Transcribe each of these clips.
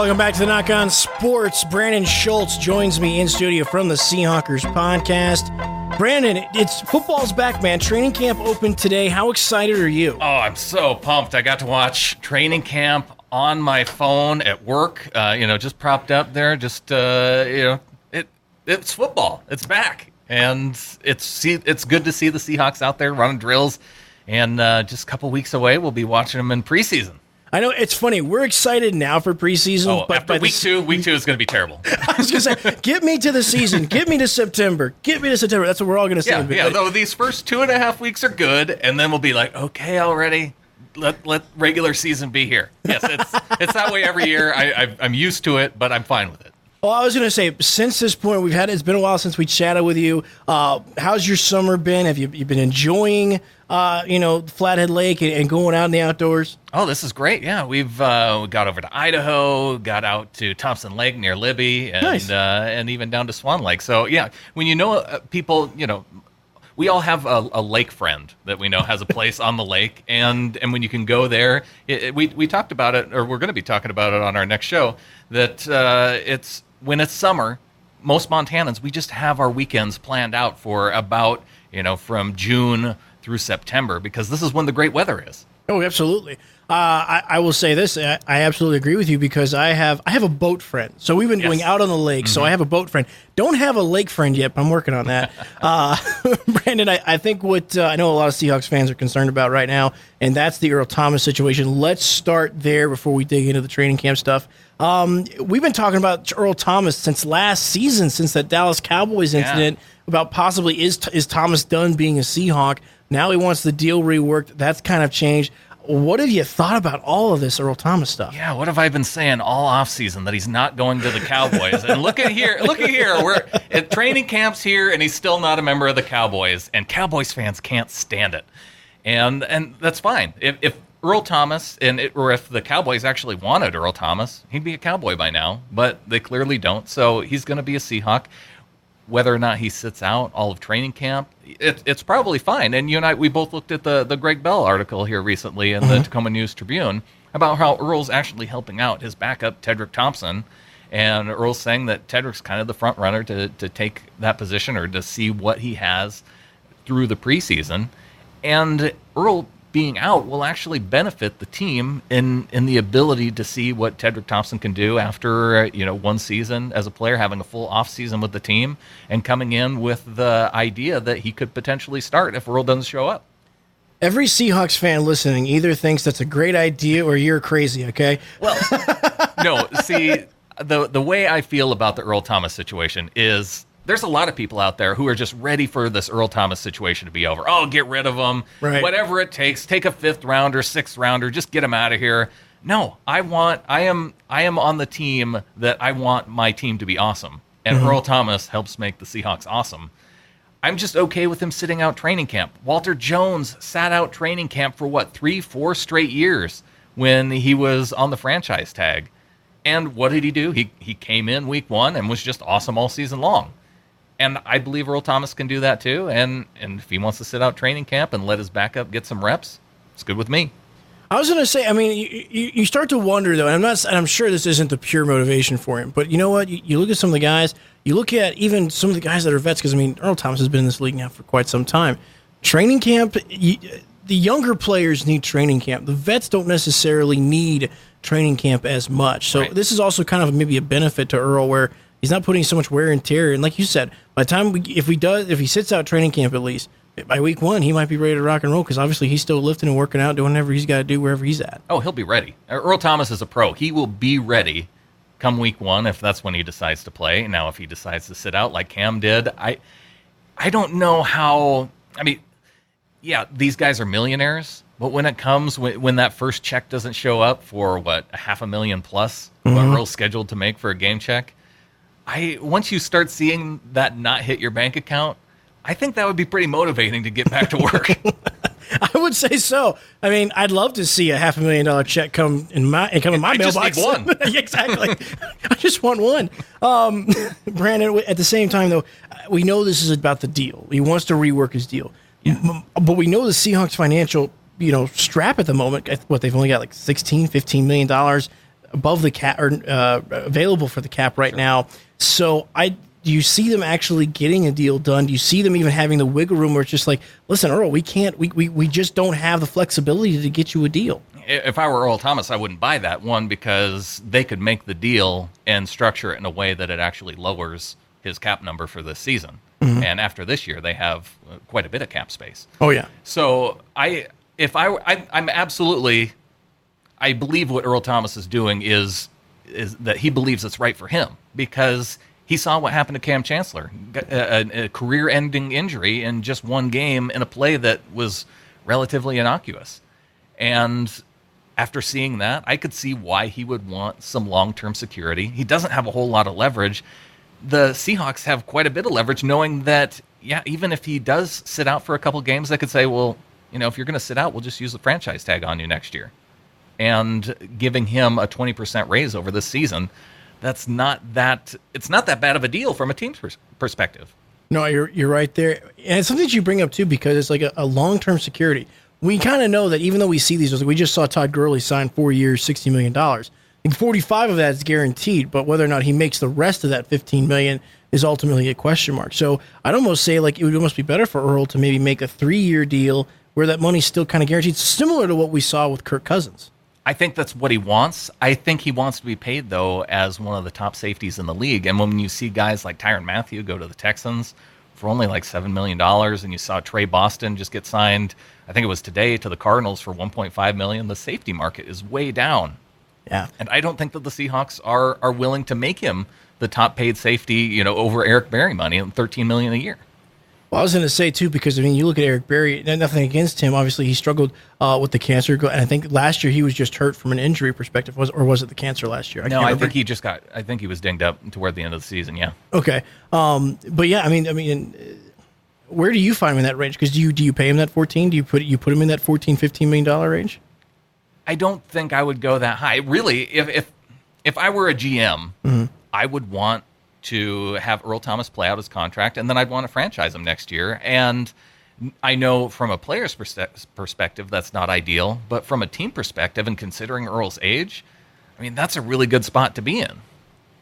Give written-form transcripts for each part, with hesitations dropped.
Welcome back to the Knock on Sports. Brandon Schultz joins me in studio from the Seahawkers podcast. Brandon, it's football's back, man. Training camp opened today. How excited are you? Oh, I'm so pumped. I got to watch training camp on my phone at work. Just propped up there. It's football. It's back, and it's good to see the Seahawks out there running drills. And just a couple weeks away, we'll be watching them in preseason. I know, it's funny. We're excited now for preseason. But after week two is going to be terrible. I was going to say, get me to the season. Get me to September. Get me to September. That's what we're all going to say. Yeah, though these first 2.5 weeks are good, and then we'll be like, okay, already, let regular season be here. Yes, it's that way every year. I'm used to it, but I'm fine with it. Well, I was going to say, since this point, it's been a while since we chatted with you. How's your summer been? Have you been enjoying, Flathead Lake and going out in the outdoors? Oh, this is great. Yeah, we got over to Idaho, got out to Thompson Lake near Libby, and nice. And even down to Swan Lake. So, yeah, when people, we all have a lake friend that we know has a place on the lake, and when you can go there, we talked about it, or we're going to be talking about it on our next show, that when it's summer, most Montanans, we just have our weekends planned out for about, from June through September, because this is when the great weather is. Oh, absolutely. I will say this. I absolutely agree with you, because I have a boat friend. So we've been going out on the lake, so I have a boat friend. Don't have a lake friend yet, but I'm working on that. Brandon, I think what I know a lot of Seahawks fans are concerned about right now, and that's the Earl Thomas situation. Let's start there before we dig into the training camp stuff. We've been talking about Earl Thomas since last season, since that Dallas Cowboys incident, about possibly is Thomas done being a Seahawk. Now he wants the deal reworked. That's kind of changed. What have you thought about all of this Earl Thomas stuff? Yeah, what have I been saying all offseason? That he's not going to the Cowboys. And look at here. We're at training camps here, and he's still not a member of the Cowboys. And Cowboys fans can't stand it. And that's fine. If Earl Thomas, or if the Cowboys actually wanted Earl Thomas, he'd be a Cowboy by now. But they clearly don't. So he's going to be a Seahawk. Whether or not he sits out all of training camp, it's probably fine. And you and I, we both looked at the Greg Bell article here recently in the Tacoma News-Tribune about how Earl's actually helping out his backup, Tedrick Thompson. And Earl's saying that Tedrick's kind of the front runner to take that position, or to see what he has through the preseason. And Earl being out will actually benefit the team in the ability to see what Tedrick Thompson can do after one season as a player, having a full off season with the team, and coming in with the idea that he could potentially start if Earl doesn't show up. Every Seahawks fan listening either thinks that's a great idea or you're crazy, okay? Well, no, see, the way I feel about the Earl Thomas situation is there's a lot of people out there who are just ready for this Earl Thomas situation to be over. Oh, get rid of him. Right. Whatever it takes. Take a 5th rounder, 6th rounder. Just get him out of here. No, I am on the team that I want my team to be awesome. And Earl Thomas helps make the Seahawks awesome. I'm just okay with him sitting out training camp. Walter Jones sat out training camp for 3-4 straight years when he was on the franchise tag. And what did he do? He came in week 1 and was just awesome all season long. And I believe Earl Thomas can do that too. And if he wants to sit out training camp and let his backup get some reps, it's good with me. I was going to say, I mean, you start to wonder, though, and I'm sure this isn't the pure motivation for him, but you know what? You look at some of the guys, you look at even some of the guys that are vets, because, I mean, Earl Thomas has been in this league now for quite some time. Training camp, the younger players need training camp. The vets don't necessarily need training camp as much. So This is also kind of maybe a benefit to Earl, where he's not putting so much wear and tear. And like you said, by the time if he sits out training camp at least, by week 1, he might be ready to rock and roll, because obviously he's still lifting and working out, doing whatever he's got to do wherever he's at. Oh, he'll be ready. Earl Thomas is a pro. He will be ready come week 1 if that's when he decides to play. Now, if he decides to sit out like Cam did, I don't know how. I mean, yeah, these guys are millionaires, but when it comes, when that first check doesn't show up for, $500,000 plus, what Earl's scheduled to make for a game check, once you start seeing that not hit your bank account, I think that would be pretty motivating to get back to work. I would say so. I mean, I'd love to see a $500,000 check come in my mailbox. I just need one. Exactly. I just want one. Brandon, at the same time, though, we know this is about the deal. He wants to rework his deal. Yeah. But we know the Seahawks financial, strap at the moment. What, they've only got like $16, $15 million. above the cap or available for the cap right now. So do you see them actually getting a deal done? Do you see them even having the wiggle room where it's just like, listen, Earl, we just don't have the flexibility to get you a deal? If I were Earl Thomas, I wouldn't buy that one because they could make the deal and structure it in a way that it actually lowers his cap number for this season. Mm-hmm. And after this year, they have quite a bit of cap space. Oh, yeah. So I believe what Earl Thomas is doing is that he believes it's right for him because he saw what happened to Cam Chancellor, a career-ending injury in just one game in a play that was relatively innocuous. And after seeing that, I could see why he would want some long-term security. He doesn't have a whole lot of leverage. The Seahawks have quite a bit of leverage, knowing that, even if he does sit out for a couple games, they could say, well, if you're going to sit out, we'll just use the franchise tag on you next year. And giving him a 20% raise over this season, it's not that bad of a deal from a team's perspective. No, you're right there. And it's something that you bring up, too, because it's like a long-term security. We kind of know that even though we see these, we just saw Todd Gurley sign 4 years, $60 million. I think 45 of that is guaranteed, but whether or not he makes the rest of that $15 million is ultimately a question mark. So I'd almost say like it would almost be better for Earl to maybe make a 3-year deal where that money's still kind of guaranteed, similar to what we saw with Kirk Cousins. I think that's what he wants. I think he wants to be paid, though, as one of the top safeties in the league. And when you see guys like Tyrann Mathieu go to the Texans for only like $7 million, and you saw Trey Boston just get signed, I think it was today, to the Cardinals for $1.5 million, the safety market is way down. Yeah. And I don't think that the Seahawks are willing to make him the top paid safety, over Eric Berry money, $13 million a year. Well, I was going to say, too, because, you look at Eric Berry, nothing against him. Obviously, he struggled with the cancer. And I think last year he was just hurt from an injury perspective. Or was it the cancer last year? I think he was dinged up toward the end of the season, yeah. Okay. But, yeah, I mean, where do you find him in that range? Because do you pay him that 14? Do you put him in that $14, $15 million range? I don't think I would go that high. Really, if I were a GM, mm-hmm. I would want to have Earl Thomas play out his contract, and then I'd want to franchise him next year. And I know from a player's perspective that's not ideal, but from a team perspective and considering Earl's age, I mean, that's a really good spot to be in.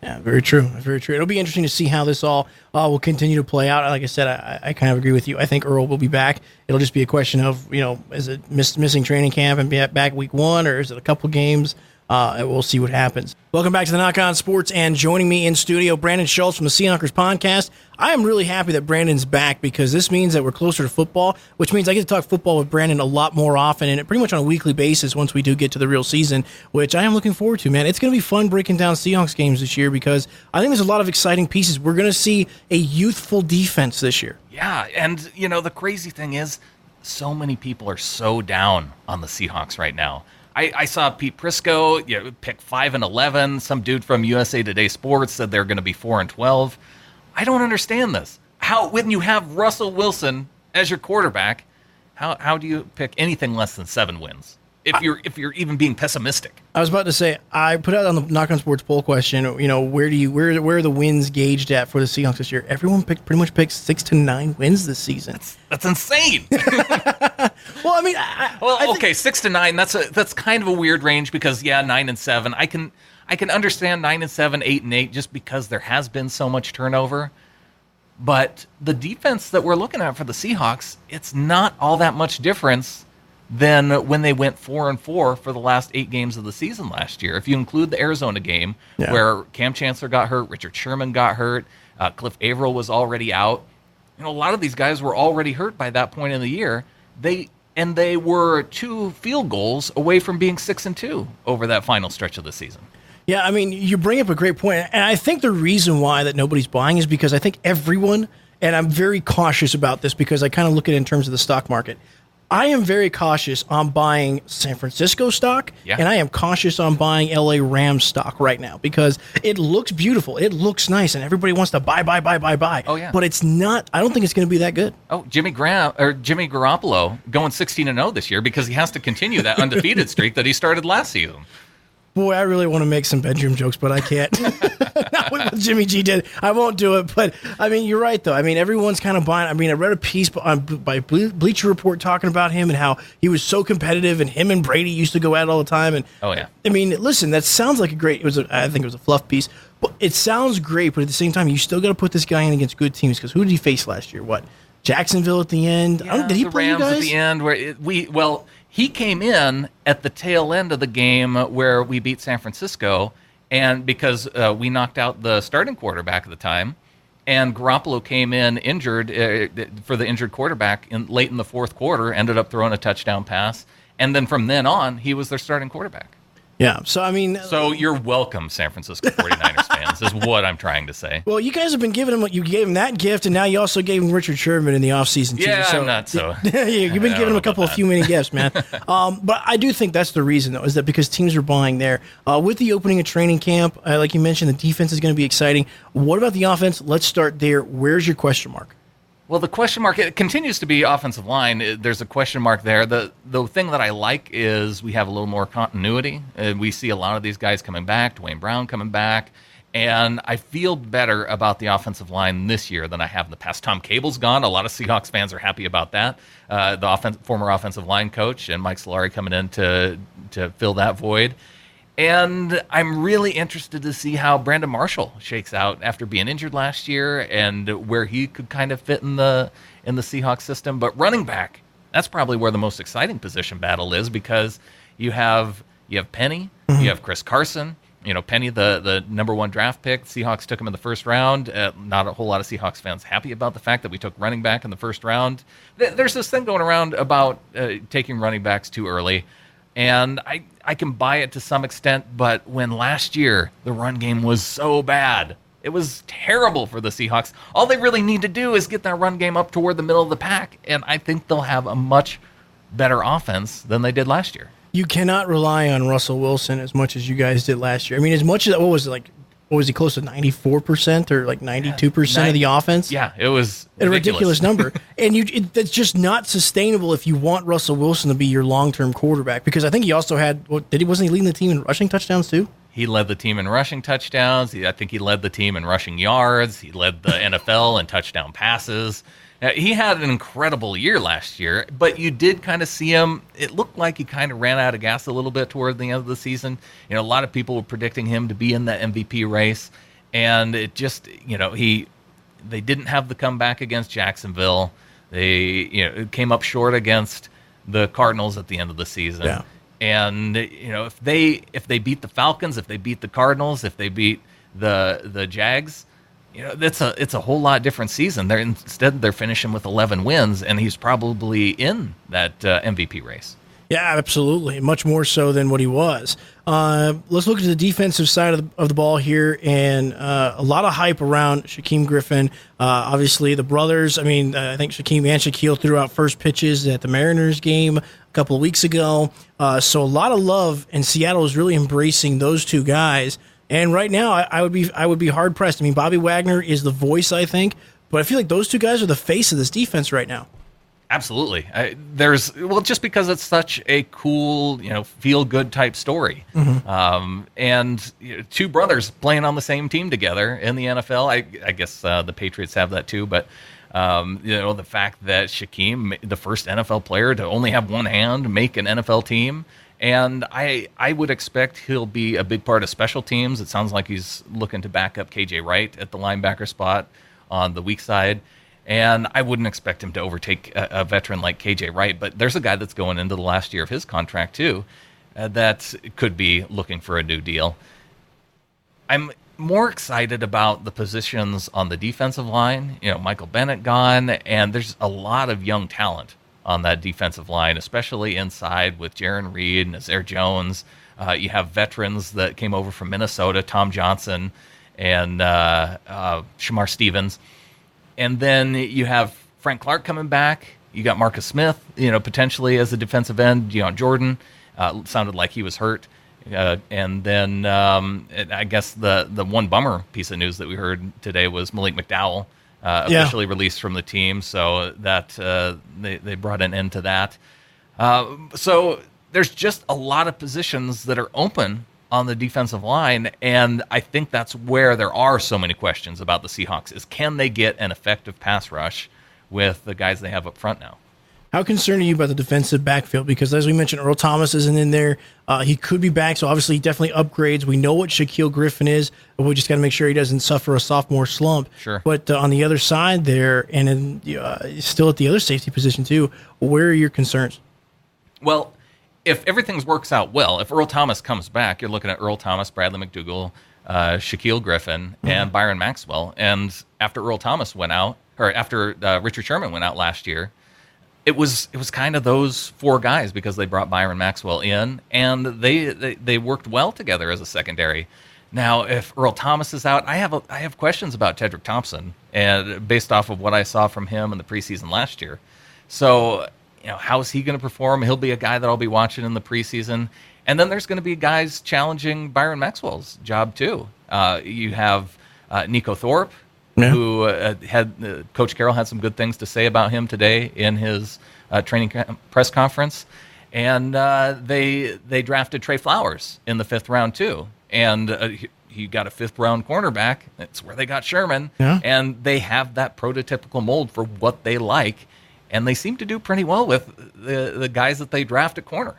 Yeah, very true. Very true. It'll be interesting to see how this all will continue to play out. Like I said, I kind of agree with you. I think Earl will be back. It'll just be a question of, is it missing training camp and be back week 1, or is it a couple games? And we'll see what happens. Welcome back to the Knock On Sports, and joining me in studio, Brandan Schultz from the Seahawks podcast. I am really happy that Brandan's back because this means that we're closer to football, which means I get to talk football with Brandan a lot more often and pretty much on a weekly basis once we do get to the real season, which I am looking forward to, man. It's going to be fun breaking down Seahawks games this year because I think there's a lot of exciting pieces. We're going to see a youthful defense this year. Yeah, and, the crazy thing is so many people are so down on the Seahawks right now. I saw Pete Prisco pick 5-11. Some dude from USA Today Sports said they're going to be 4-12. I don't understand this. How, when you have Russell Wilson as your quarterback, how do you pick anything less than 7 wins? If you're even being pessimistic. I was about to say, I put out on the Knock On Sports poll question, where are the wins gauged at for the Seahawks this year? Everyone pretty much picked 6 to 9 wins this season. That's insane. Well, I mean, okay, 6 to 9. That's kind of a weird range because 9 and 7. I can understand 9 and 7, 8 and 8, just because there has been so much turnover. But the defense that we're looking at for the Seahawks, it's not all that much difference than when they went 4-4 for the last 8 games of the season last year. If you include the Arizona game where Cam Chancellor got hurt, Richard Sherman got hurt, Cliff Averill was already out. A lot of these guys were already hurt by that point in the year. They were 2 field goals away from being 6-2 over that final stretch of the season. Yeah, I mean, you bring up a great point. And I think the reason why that nobody's buying is because I think everyone, and I'm very cautious about this because I kind of look at it in terms of the stock market. I am very cautious on buying San Francisco stock, and I am cautious on buying LA Rams stock right now because it looks beautiful. It looks nice, and everybody wants to buy. Oh, yeah. But it's not. I don't think it's going to be that good. Oh, Jimmy Garoppolo going 16-0 this year because he has to continue that undefeated streak that he started last season. Boy, I really want to make some bedroom jokes, but I can't. No, what Jimmy G did. I won't do it, but I mean, you're right though. I mean, everyone's kind of buying. I mean, I read a piece by Bleacher Report talking about him and how he was so competitive, and him and Brady used to go at it all the time. And oh yeah, I mean, listen, that sounds like a great. I think it was a fluff piece, but it sounds great. But at the same time, you still got to put this guy in against good teams, because who did he face last year? What, Jacksonville at the end? Yeah, did he the play Rams you guys? at the end? He came in at the tail end of the game where we beat San Francisco, and because we knocked out the starting quarterback at the time, and Garoppolo came in injured for the injured quarterback late in the fourth quarter, ended up throwing a touchdown pass, and then from then on, he was their starting quarterback. Yeah, so I mean... So you're welcome, San Francisco 49ers fans, is what I'm trying to say. Well, you guys have been giving him... You gave him that gift, and now you also gave him Richard Sherman in the offseason, too. Yeah, so, I'm not so... You've been giving him a few many gifts, man. But I do think that's the reason, though, is that because teams are buying there. With the opening of training camp, like you mentioned, the defense is going to be exciting. What about the offense? Let's start there. Where's your question mark? Well, the question mark, it continues to be offensive line. There's a question mark there. The thing that I like is we have a little more continuity. We see a lot of these guys coming back, Dwayne Brown coming back, and I feel better about the offensive line this year than I have in the past. Tom Cable's gone. A lot of Seahawks fans are happy about that. The former offensive line coach, and Mike Solari coming in to fill that void. And I'm really interested to see how Brandon Marshall shakes out after being injured last year, and where he could kind of fit in the Seahawks system. But running back, that's probably where the most exciting position battle is, because you have Penny, you have Chris Carson. Penny, the number one draft pick. Seahawks took him in the first round. Not a whole lot of Seahawks fans happy about the fact that we took running back in the first round. There's this thing going around about taking running backs too early. And I can buy it to some extent, but when last year the run game was so bad, it was terrible for the Seahawks. All they really need to do is get that run game up toward the middle of the pack, and I think they'll have a much better offense than they did last year. You cannot rely on Russell Wilson as much as you guys did last year. I mean, as much as, what was he, close to 94% or like 92% of the offense? Yeah, it was a ridiculous number. And that's just not sustainable if you want Russell Wilson to be your long-term quarterback, because I think he also had, wasn't he leading the team in rushing touchdowns too? He led the team in rushing touchdowns. I think he led the team in rushing yards. He led the NFL in touchdown passes. He had an incredible year last year, but you did kind of see him. It looked like he kind of ran out of gas a little bit toward the end of the season. A lot of people were predicting him to be in the MVP race, and it just, they didn't have the comeback against Jacksonville. They, came up short against the Cardinals at the end of the season. Yeah. And if they beat the Falcons, if they beat the Cardinals, if they beat the Jags, it's a whole lot different season. Instead they're finishing with 11 wins, and he's probably in that MVP race. Yeah, absolutely. Much more so than what he was. Let's look at the defensive side of the ball here, and a lot of hype around Shakima Griffin. Obviously, the brothers. I mean, I think Shaquem and Shaquille threw out first pitches at the Mariners game a couple of weeks ago. So a lot of love, and Seattle is really embracing those two guys. And right now, I would be hard pressed. I mean, Bobby Wagner is the voice, I think, but I feel like those two guys are the face of this defense right now. Absolutely. Just because it's such a cool, feel good type story, and two brothers playing on the same team together in the NFL. I guess the Patriots have that too, but the fact that Shaquem, the first NFL player to only have one hand, make an NFL team. And I would expect he'll be a big part of special teams. It sounds like he's looking to back up KJ Wright at the linebacker spot on the weak side. And I wouldn't expect him to overtake a veteran like KJ Wright. But there's a guy that's going into the last year of his contract, too, that could be looking for a new deal. I'm more excited about the positions on the defensive line. Michael Bennett gone, and there's a lot of young talent on that defensive line, especially inside with Jaron Reed, Nazir Jones. You have veterans that came over from Minnesota, Tom Johnson and Shamar Stevens. And then you have Frank Clark coming back. You got Marcus Smith, potentially as a defensive end. Jordan sounded like he was hurt. And then I guess the one bummer piece of news that we heard today was Malik McDowell officially released from the team, so that they brought an end to that. So there's just a lot of positions that are open on the defensive line, and I think that's where there are so many questions about the Seahawks, is can they get an effective pass rush with the guys they have up front now? How concerned are you about the defensive backfield? Because as we mentioned, Earl Thomas isn't in there. He could be back, so obviously he definitely upgrades. We know what Shakima Griffin is, but we just got to make sure he doesn't suffer a sophomore slump. Sure. But on the other side there, and still at the other safety position too, where are your concerns? Well, if everything works out well, if Earl Thomas comes back, you're looking at Earl Thomas, Bradley McDougall, Shakima Griffin, and Byron Maxwell. And after Earl Thomas went out, or after Richard Sherman went out last year, it was kind of those four guys, because they brought Byron Maxwell in, and they worked well together as a secondary. Now, if Earl Thomas is out, I have questions about Tedrick Thompson, and based off of what I saw from him in the preseason last year. So, how is he going to perform? He'll be a guy that I'll be watching in the preseason. And then there's going to be guys challenging Byron Maxwell's job too. You have Nico Thorpe, who had Coach Carroll had some good things to say about him today in his training press conference. And they drafted Trey Flowers in the 5th round too. And he got a 5th round cornerback. That's where they got Sherman. Yeah. And they have that prototypical mold for what they like. And they seem to do pretty well with the guys that they draft at corner.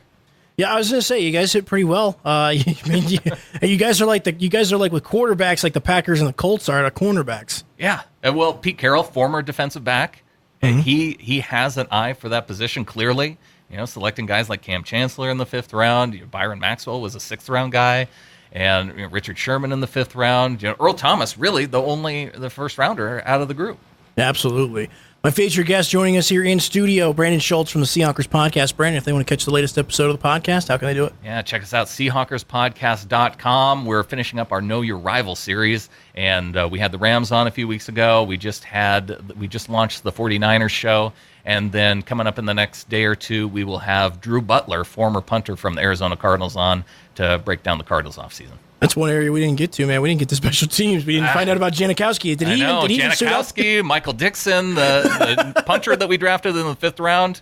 Yeah, I was going to say, you guys hit pretty well. You guys are like with quarterbacks like the Packers and the Colts are at cornerbacks. Yeah. Well, Pete Carroll, former defensive back, and he has an eye for that position clearly. Selecting guys like Cam Chancellor in the 5th round. Byron Maxwell was a 6th round guy, and Richard Sherman in the 5th round. Earl Thomas, really the first rounder out of the group. Absolutely. My featured guest joining us here in studio, Brandan Schultz from the Seahawks Podcast. Brandan, if they want to catch the latest episode of the podcast, how can they do it? Yeah, check us out, Seahawkerspodcast.com. We're finishing up our Know Your Rival series, and we had the Rams on a few weeks ago. We just launched the 49ers show, and then coming up in the next day or two, we will have Drew Butler, former punter from the Arizona Cardinals, on to break down the Cardinals offseason. That's one area we didn't get to, man. We didn't get to special teams. We didn't find out about Janikowski. Did he even suit up? Janikowski, Michael Dixon, the punter that we drafted in the 5th round.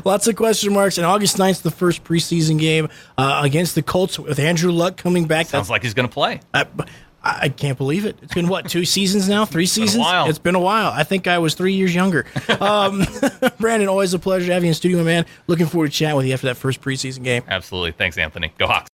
Lots of question marks. And August 9th, the first preseason game against the Colts with Andrew Luck coming back. Sounds like he's going to play. I can't believe it. It's been, 2 seasons now? 3 seasons? It's been a while. I think I was 3 years younger. Brandan, always a pleasure to have you in studio, man. Looking forward to chatting with you after that first preseason game. Absolutely. Thanks, Anthony. Go Hawks.